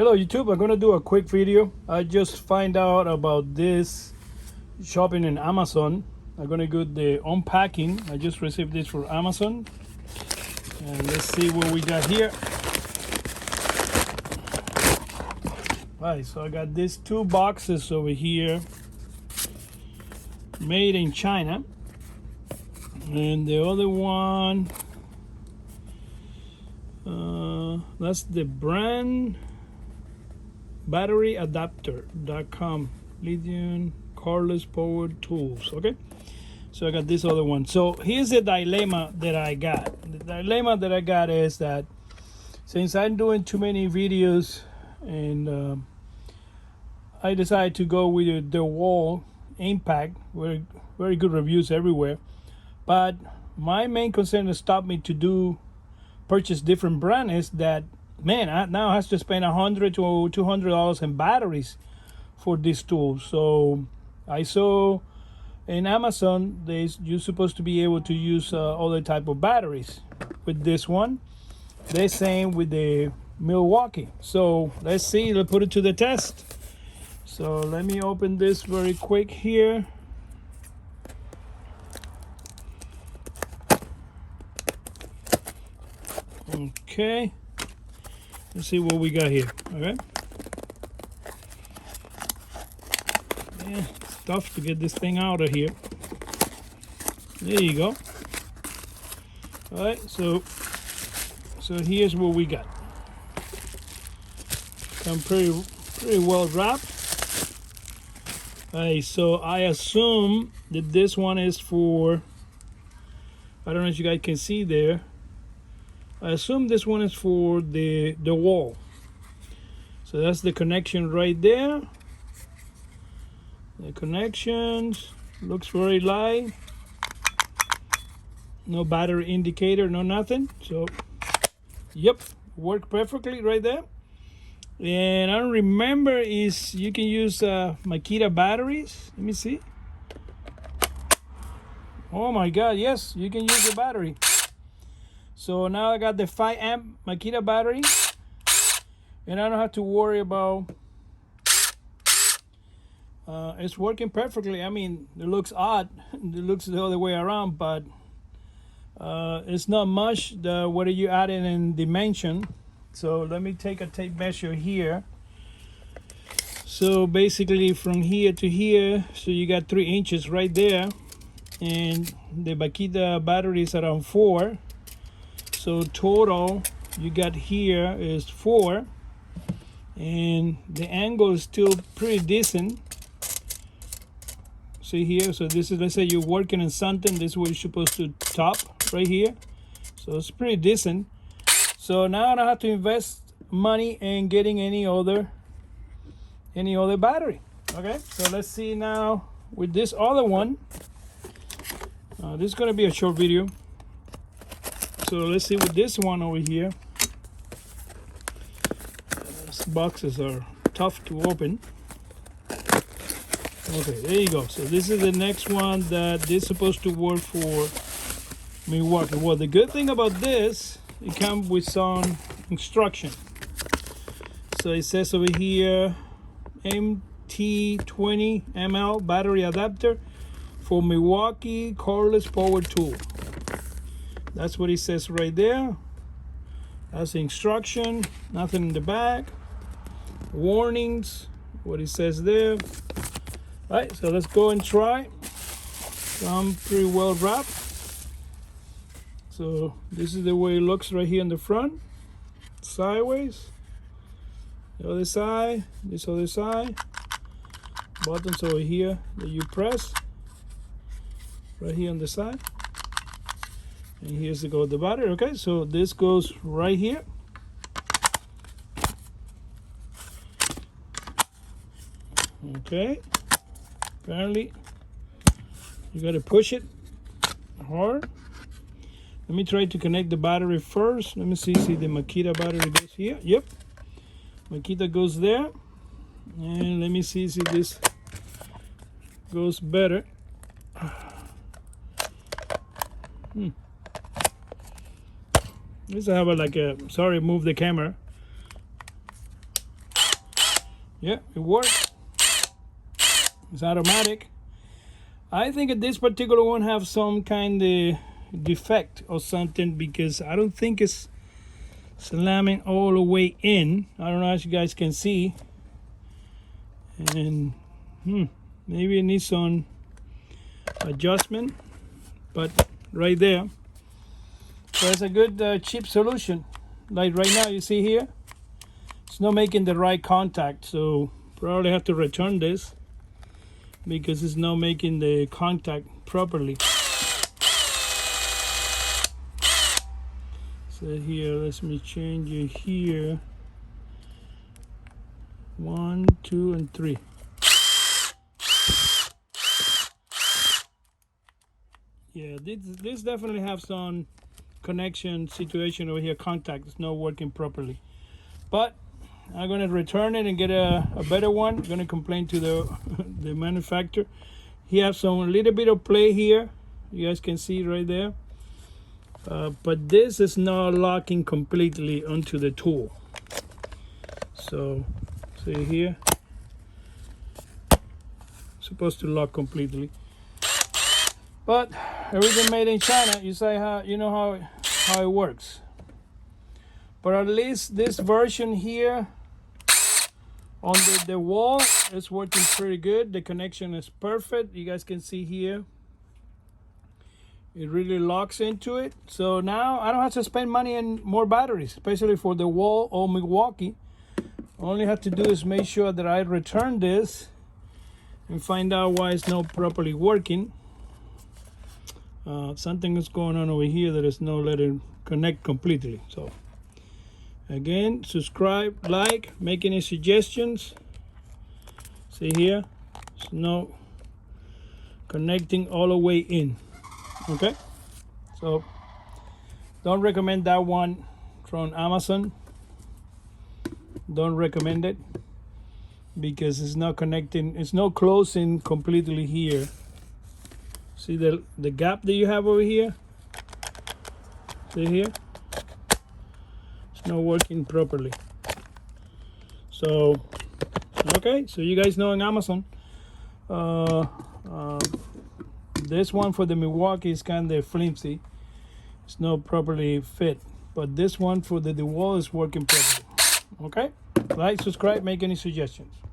Hello YouTube, I'm gonna do a quick video. I just find out about this shopping in Amazon. I'm gonna do the unpacking. I just received this from Amazon. And let's see what we got here. Alright, so I got these two boxes over here. Made in China. And the other one, that's the brand battery adapter.com, Lithium Cordless power tools. Okay, so I got this other one. So here's the dilemma that I got. The dilemma that I got is that since I'm doing too many videos and I decided to go with the Dewalt Impact, very good reviews everywhere, but my main concern to stop me to purchase different brand is that, man, I now have to spend $100 to $200 in batteries for this tool. So I saw in Amazon you're supposed to be able to use other type of batteries with this one. They're same with the Milwaukee. So let's see, let's put it to the test. So let me open this very quick here. Okay, let's see what we got here. All right. Yeah, it's tough to get this thing out of here. There you go. All right, so here's what we got. I'm pretty well wrapped. All right, so I assume that this one is for, I don't know if you guys can see there. I assume this one is for the wall. So that's the connection right there. The connections looks very light. No battery indicator, no nothing. So, yep, worked perfectly right there. And I don't remember is you can use Makita batteries. Let me see. Oh my God, yes, you can use the battery. So now I got the 5 amp Makita battery, and I don't have to worry about it's working perfectly. I mean, it looks odd, it looks the other way around, but it's not much. What are you adding in dimension? So let me take a tape measure here. So basically from here to here, so you got 3 inches right there, and the Makita battery is around 4. So total you got here is 4, and the angle is still pretty decent. See here, so this is, let's say you're working in something, this is where you're supposed to top right here. So it's pretty decent. So now I don't have to invest money in getting any other battery. Okay, so let's see now with this other one. This is going to be a short video. So let's see with this one over here. These boxes are tough to open. Okay, there you go. So this is the next one that is supposed to work for Milwaukee. Well, the good thing about this, it comes with some instruction. So it says over here, MT20ML battery adapter for Milwaukee cordless power tool. That's what it says right there. That's the instruction. Nothing in the back. Warnings. What it says there. All right, so let's go and try. So I'm pretty well wrapped. So this is the way it looks right here in the front. Sideways. The other side. This other side. Buttons over here that you press. Right here on the side. And here's the battery. Okay, so this goes right here. Okay, apparently you got to push it hard. Let me try to connect the battery first. Let me see the Makita battery goes here. Yep, Makita goes there. And let me see this goes better. This I have like a, sorry, move the camera. Yeah, it works. It's automatic. I think that this particular one have some kind of defect or something, because I don't think it's slamming all the way in. I don't know if you guys can see. And maybe it needs some adjustment, but right there. So it's a good cheap solution. Like right now, you see here, it's not making the right contact, so probably have to return this because it's not making the contact properly. So here, let me change it here. 1, 2, and 3. Yeah, this definitely have some connection situation over here. Contact is not working properly, but I'm gonna return it and get a better one. I'm gonna complain to the manufacturer. He has some little bit of play here, you guys can see right there, but this is not locking completely onto the tool. So see here, supposed to lock completely, but everything made in China. You say how you know how it works. But at least this version here on the wall is working pretty good. The connection is perfect. You guys can see here, it really locks into it. So now I don't have to spend money on more batteries, especially for the wall or Milwaukee. All you have to do is make sure that I return this and find out why it's not properly working. Something is going on over here that is not letting connect completely. So again, subscribe, like, make any suggestions. See here, it's not connecting all the way in. Okay, so don't recommend that one from Amazon. Don't recommend it because it's not connecting, it's not closing completely here. See the gap that you have over here? See here? It's not working properly. So, okay, so you guys know on Amazon, this one for the Milwaukee is kind of flimsy. It's not properly fit. But this one for the Dewalt is working properly. Okay? Like, subscribe, make any suggestions.